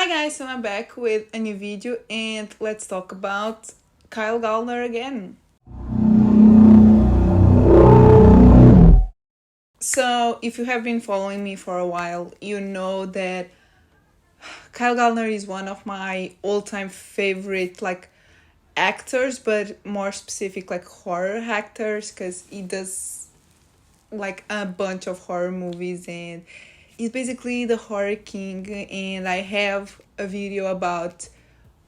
Guys, so I'm back with a new video and let's talk about Kyle Gallner again. So, if you have been following me for a while, you know that Kyle Gallner is one of my all-time favorite actors, but more specific horror actors, because he does a bunch of horror movies and he's basically the horror king. And I have a video about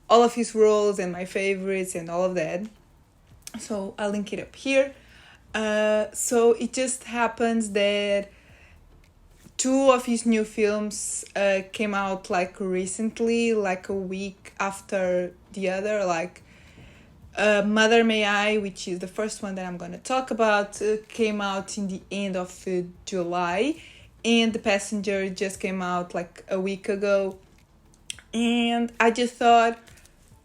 all of his roles and my favorites and all of that, so I'll link it up here. So it just happens that two of his new films came out recently, a week after the other. Mother May I, which is the first one that I'm going to talk about, came out in the end of July, and The Passenger just came out a week ago. And I just thought,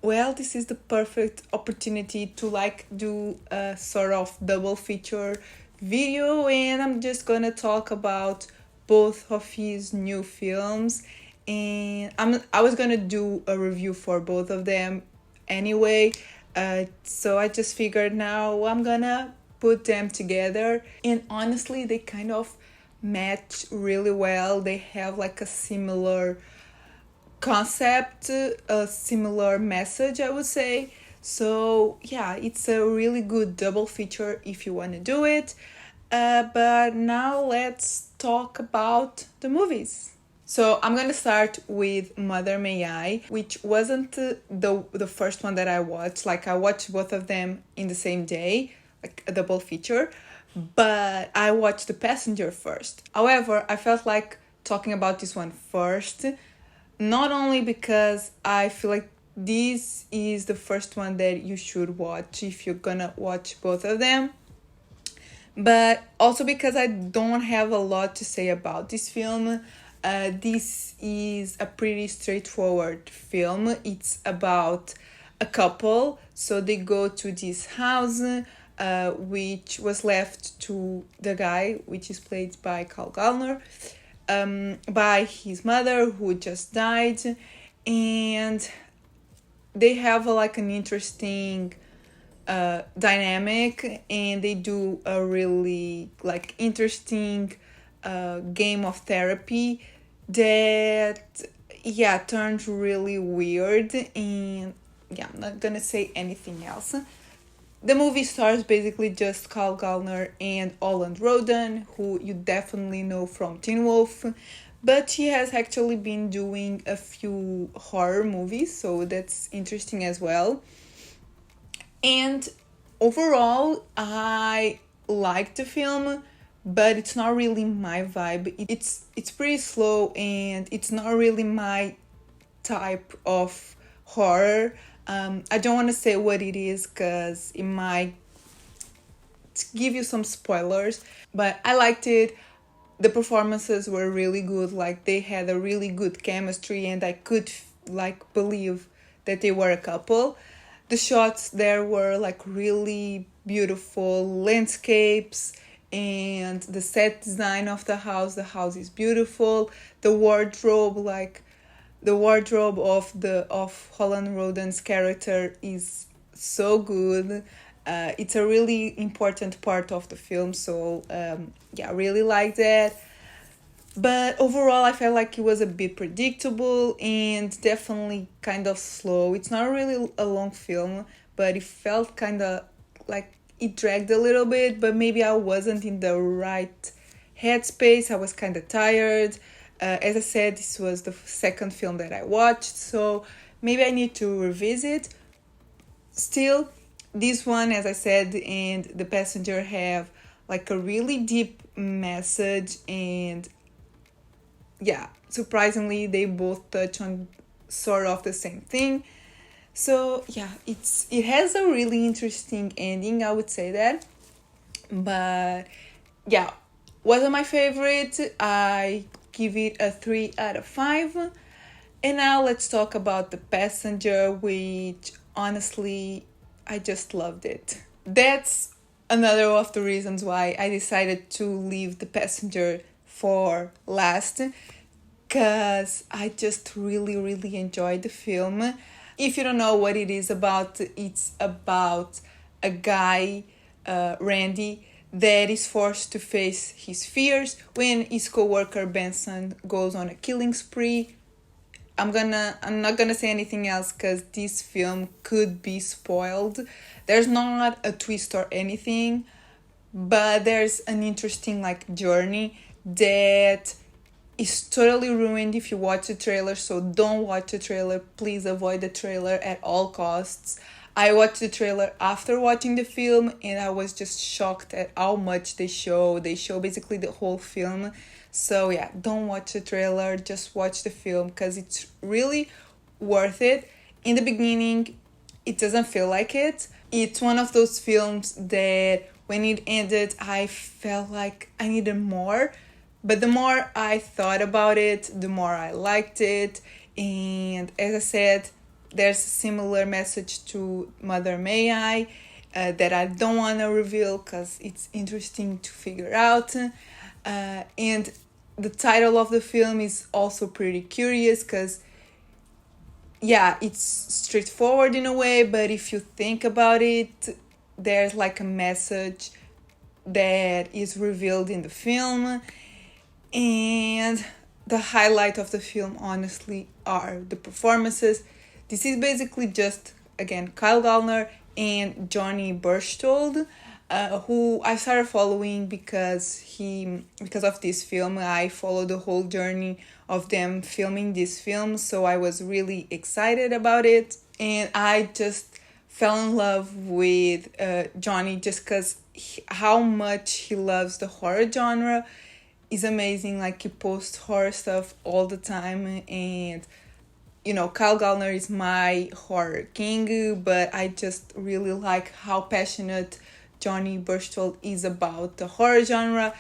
well, this is the perfect opportunity to do a sort of double feature video, and I'm just gonna talk about both of his new films. And I was gonna do a review for both of them anyway, so I just figured now I'm gonna put them together. And honestly, they kind of match really well. They have a similar concept, a similar message, I would say. So yeah, it's a really good double feature if you want to do it. But now let's talk about the movies. So I'm gonna start with Mother May I, which wasn't the first one that I watched. I watched both of them in the same day, a double feature. But I watched The Passenger first. However, I felt like talking about this one first, not only because I feel like this is the first one that you should watch if you're gonna watch both of them, but also because I don't have a lot to say about this film. This is a pretty straightforward film. It's about a couple. So they go to this house, which was left to the guy, which is played by Kyle Gallner, by his mother who just died. And they have an interesting dynamic, and they do a really interesting game of therapy that turned really weird. And I'm not gonna say anything else. The movie stars basically just Kyle Gallner and Holland Roden, who you definitely know from Teen Wolf, but he has actually been doing a few horror movies, so that's interesting as well. And overall, I liked the film, but it's not really my vibe. It's pretty slow, and it's not really my type of horror. I don't want to say what it is because it might give you some spoilers, but I liked it. The performances were really good. They had a really good chemistry, and I could believe that they were a couple. The shots there were really beautiful landscapes, and the set design of the house is beautiful. The wardrobe, the wardrobe of Holland Roden's character is so good. It's a really important part of the film, so I really like that. But overall, I felt like it was a bit predictable and definitely kind of slow. It's not really a long film, but it felt kind of it dragged a little bit, but maybe I wasn't in the right headspace. I was kind of tired. As I said, this was the second film that I watched, so maybe I need to revisit. Still, this one, as I said, and The Passenger have a really deep message, and surprisingly, they both touch on sort of the same thing. So it has a really interesting ending, I would say that. But wasn't my favorite. I give it a 3 out of 5. And now let's talk about The Passenger, which honestly, I just loved it. That's another of the reasons why I decided to leave The Passenger for last. because I just really, really enjoyed the film. If you don't know what it is about, it's about a guy, Randy, that is forced to face his fears when his co-worker Benson goes on a killing spree. I'm not gonna say anything else because this film could be spoiled. There's not a twist or anything, but there's an interesting like journey that is totally ruined if you watch the trailer. So don't watch the trailer. Please avoid the trailer at all costs. I watched the trailer after watching the film and I was just shocked at how much they show. They show basically the whole film. So yeah, don't watch the trailer, just watch the film because it's really worth it. In the beginning, it doesn't feel like it. It's one of those films that when it ended, I felt like I needed more. But the more I thought about it, the more I liked it. And as I said, there's a similar message to Mother May I that I don't want to reveal because it's interesting to figure out. And the title of the film is also pretty curious because, yeah, it's straightforward in a way, but if you think about it, there's like a message that is revealed in the film. And the highlight of the film, honestly, are the performances. This is basically just, again, Kyle Gallner and Johnny Berchtold, who I started following because of this film. I followed the whole journey of them filming this film, so I was really excited about it. And I just fell in love with Johnny just because how much he loves the horror genre is amazing. Like, he posts horror stuff all the time, and you know, Kyle Gallner is my horror king, but I just really like how passionate Johnny Berchtold is about the horror genre,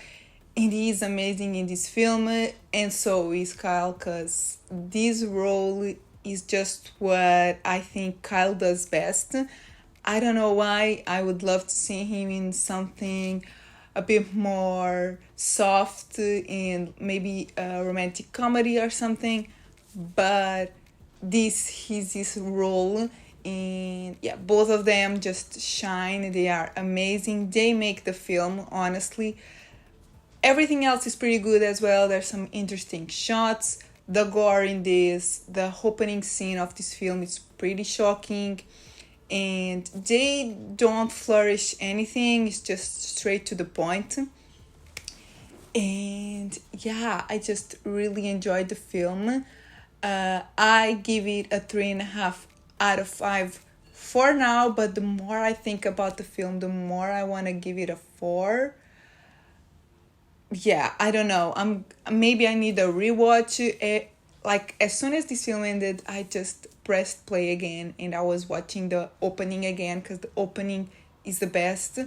and he is amazing in this film, and so is Kyle, because this role is just what I think Kyle does best. I don't know why. I would love to see him in something a bit more soft and maybe a romantic comedy or something, but this is his role. And yeah, both of them just shine. They are amazing. They make the film, honestly. Everything else is pretty good as well. There's some interesting shots. The gore in this, the opening scene of this film is pretty shocking, and they don't flourish anything. It's just straight to the point. And yeah, I just really enjoyed the film. I give it a 3.5 out of 5 for now, but the more I think about the film, the more I want to give it a 4. Yeah, I don't know. Maybe I need a rewatch. Like, as soon as this film ended, I just pressed play again and I was watching the opening again because the opening is the best.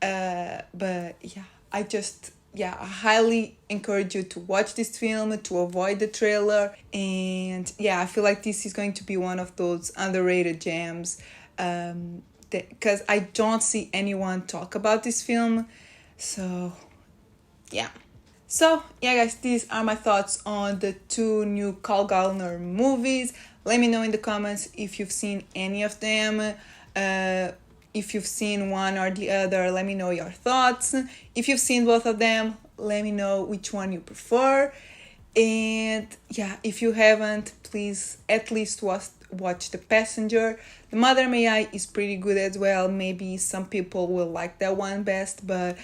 But yeah, I highly encourage you to watch this film, to avoid the trailer. And yeah, I feel like this is going to be one of those underrated gems, because I don't see anyone talk about this film. So yeah. So yeah, guys, these are my thoughts on the 2 new Kyle Gallner movies. Let me know in the comments if you've seen any of them. If you've seen one or the other, let me know your thoughts. If you've seen both of them, let me know which one you prefer. And yeah, if you haven't, please at least watch The Passenger. The Mother May I is pretty good as well. Maybe some people will like that one best, but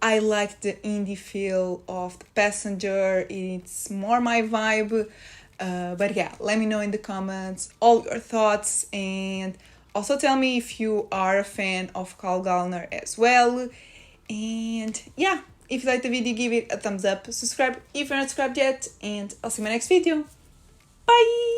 I like the indie feel of The Passenger. It's more my vibe. But yeah, let me know in the comments all your thoughts, and also tell me if you are a fan of Kyle Gallner as well. And yeah, if you liked the video, give it a thumbs up, subscribe if you're not subscribed yet, and I'll see you in my next video. Bye!